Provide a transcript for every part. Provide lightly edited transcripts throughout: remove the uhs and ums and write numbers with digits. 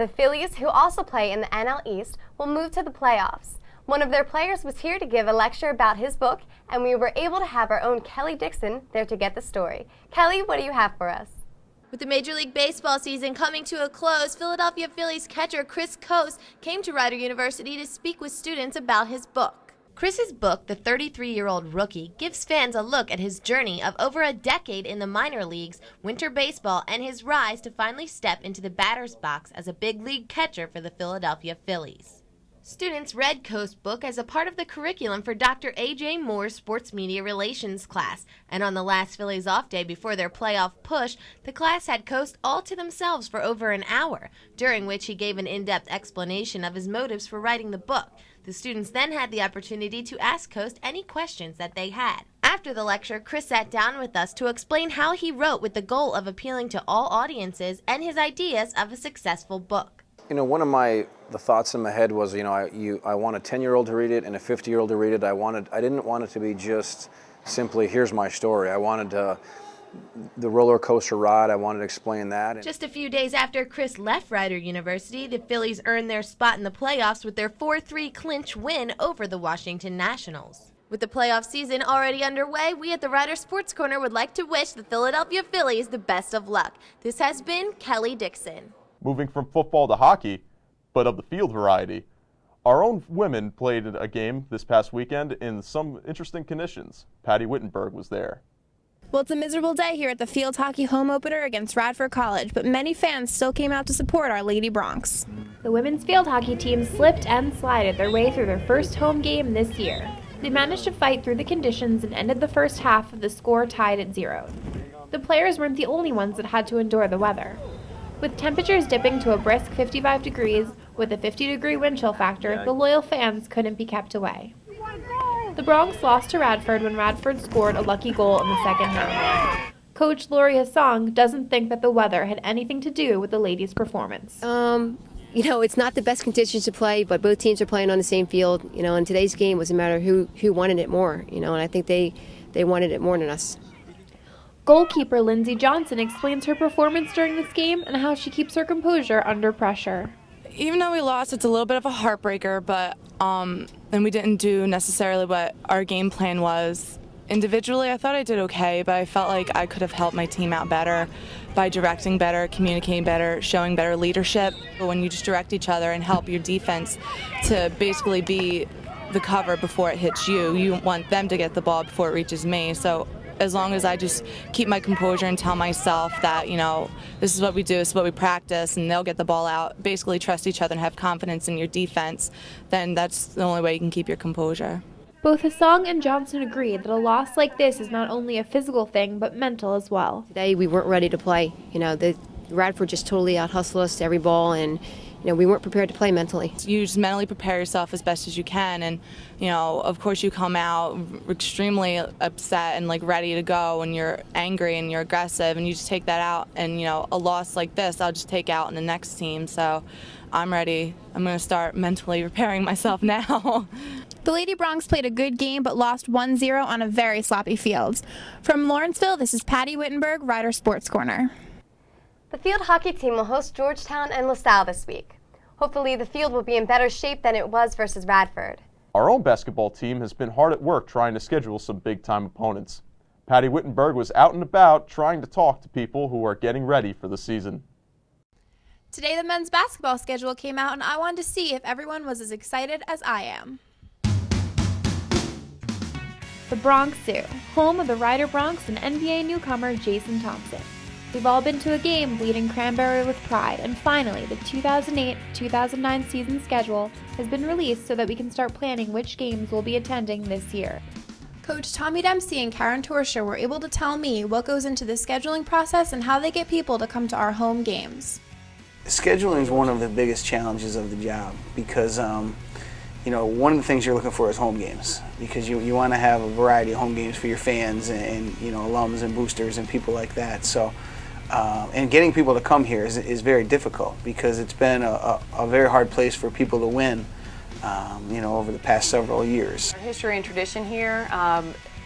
The Phillies, who also play in the NL East, will move to the playoffs. One of their players was here to give a lecture about his book, and we were able to have our own Kelly Dixon there to get the story. Kelly, what do you have for us? With the Major League Baseball season coming to a close, Philadelphia Phillies catcher Chris Coste came to Rider University to speak with students about his book. Chris's book, The 33-Year-Old Rookie, gives fans a look at his journey of over a decade in the minor leagues, winter baseball, and his rise to finally step into the batter's box as a big league catcher for the Philadelphia Phillies. Students read Coste's book as a part of the curriculum for Dr. A.J. Moore's Sports Media Relations class, and on the last Phillies off day before their playoff push, the class had Coste all to themselves for over an hour, during which he gave an in-depth explanation of his motives for writing the book. The students then had the opportunity to ask Coste any questions that they had. After the lecture, Chris sat down with us to explain how he wrote with the goal of appealing to all audiences and his ideas of a successful book. One of the thoughts in my head was, I want a 10-year-old to read it and a 50-year-old to read it. I didn't want it to be just simply, here's my story. I wanted the roller coaster ride. I wanted to explain that. Just a few days after Chris left Rider University, the Phillies earned their spot in the playoffs with their 4-3 clinch win over the Washington Nationals. With the playoff season already underway, we at the Rider Sports Corner would like to wish the Philadelphia Phillies the best of luck. This has been Kelly Dixon. Moving from football to hockey, but of the field variety, our own women played a game this past weekend in some interesting conditions. Patty Wittenberg was there. Well, it's a miserable day here at the field hockey home opener against Radford College, but many fans still came out to support our Lady Broncs. The women's field hockey team slipped and slided their way through their first home game this year. They managed to fight through the conditions and ended the first half with the score tied at 0. The players weren't the only ones that had to endure the weather. With temperatures dipping to a brisk 55 degrees with a 50-degree wind chill factor, the loyal fans couldn't be kept away. The Broncs lost to Radford when Radford scored a lucky goal in the second half. Coach Lori Hassong doesn't think that the weather had anything to do with the ladies' performance. It's not the best conditions to play, but both teams are playing on the same field. And today's game was a matter of who wanted it more. And I think they wanted it more than us. Goalkeeper Lindsey Johnson explains her performance during this game and how she keeps her composure under pressure. Even though we lost, it's a little bit of a heartbreaker, but and we didn't do necessarily what our game plan was. Individually, I thought I did okay, but I felt like I could have helped my team out better by directing better, communicating better, showing better leadership. But when you just direct each other and help your defense to basically be the cover before it hits you, you want them to get the ball before it reaches me. So as long as I just keep my composure and tell myself that, this is what we do, this is what we practice, and they'll get the ball out, basically trust each other and have confidence in your defense, then that's the only way you can keep your composure. Both Hassong and Johnson agree that a loss like this is not only a physical thing, but mental as well. Today we weren't ready to play. The Radford just totally out-hustled us to every ball, and we weren't prepared to play mentally. You just mentally prepare yourself as best as you can, and of course you come out extremely upset and ready to go, and you're angry and you're aggressive, and you just take that out. And a loss like this, I'll just take out in the next team. So I'm ready. I'm going to start mentally preparing myself now. The Lady Broncs played a good game but lost 1-0 on a very sloppy field. From Lawrenceville, this is Patty Wittenberg, Rider Sports Corner. The field hockey team will host Georgetown and LaSalle this week. Hopefully the field will be in better shape than it was versus Radford. Our own basketball team has been hard at work trying to schedule some big-time opponents. Patty Wittenberg was out and about trying to talk to people who are getting ready for the season. Today the men's basketball schedule came out, and I wanted to see if everyone was as excited as I am. The Bronx Zoo, home of the Rider Broncs and NBA newcomer Jason Thompson. We've all been to a game bleeding cranberry with pride, and finally the 2008-2009 season schedule has been released so that we can start planning which games we'll be attending this year. Coach Tommy Dempsey and Karen Torsha were able to tell me what goes into the scheduling process and how they get people to come to our home games. Scheduling is one of the biggest challenges of the job because one of the things you're looking for is home games, because you want to have a variety of home games for your fans and alums and boosters and people like that. So, and getting people to come here is very difficult because it's been a very hard place for people to win, over the past several years. Our history and tradition here,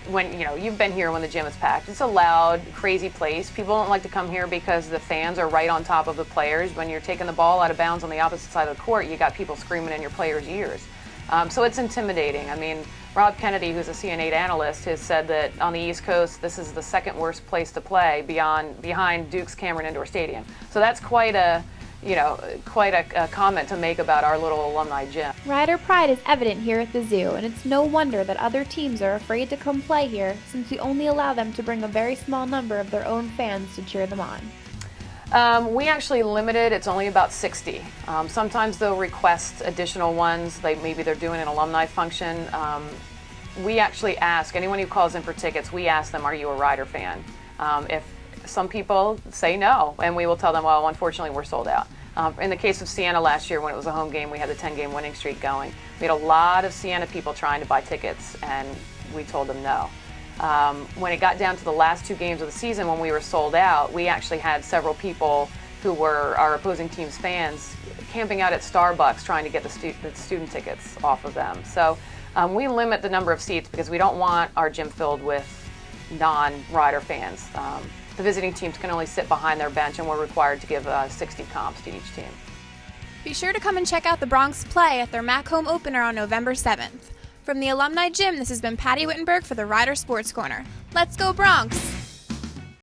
when, you know, you've been here when the gym is packed. It's a loud, crazy place. People don't like to come here because the fans are right on top of the players. When you're taking the ball out of bounds on the opposite side of the court, you got people screaming in your players' ears. So it's intimidating. I mean, Rob Kennedy, who's a CN8 analyst, has said that on the East Coast, this is the second worst place to play behind Duke's Cameron Indoor Stadium. So that's quite a comment to make about our little alumni gym. Rider pride is evident here at the zoo, and it's no wonder that other teams are afraid to come play here, since we only allow them to bring a very small number of their own fans to cheer them on. We actually limited, it's only about 60. Sometimes they'll request additional ones, maybe they're doing an alumni function. We actually ask, anyone who calls in for tickets, we ask them, are you a Rider fan? If some people say no, and we will tell them, well, unfortunately, we're sold out. In the case of Siena last year, when it was a home game, we had the 10-game winning streak going. We had a lot of Siena people trying to buy tickets, and we told them no. When it got down to the last 2 games of the season, when we were sold out, we actually had several people who were our opposing team's fans camping out at Starbucks trying to get the student tickets off of them. So we limit the number of seats because we don't want our gym filled with non-Rider fans. The visiting teams can only sit behind their bench, and we're required to give 60 comps to each team. Be sure to come and check out the Bronx play at their MAC home opener on November 7th. From the Alumni Gym, this has been Patty Wittenberg for the Rider Sports Corner. Let's go Bronx!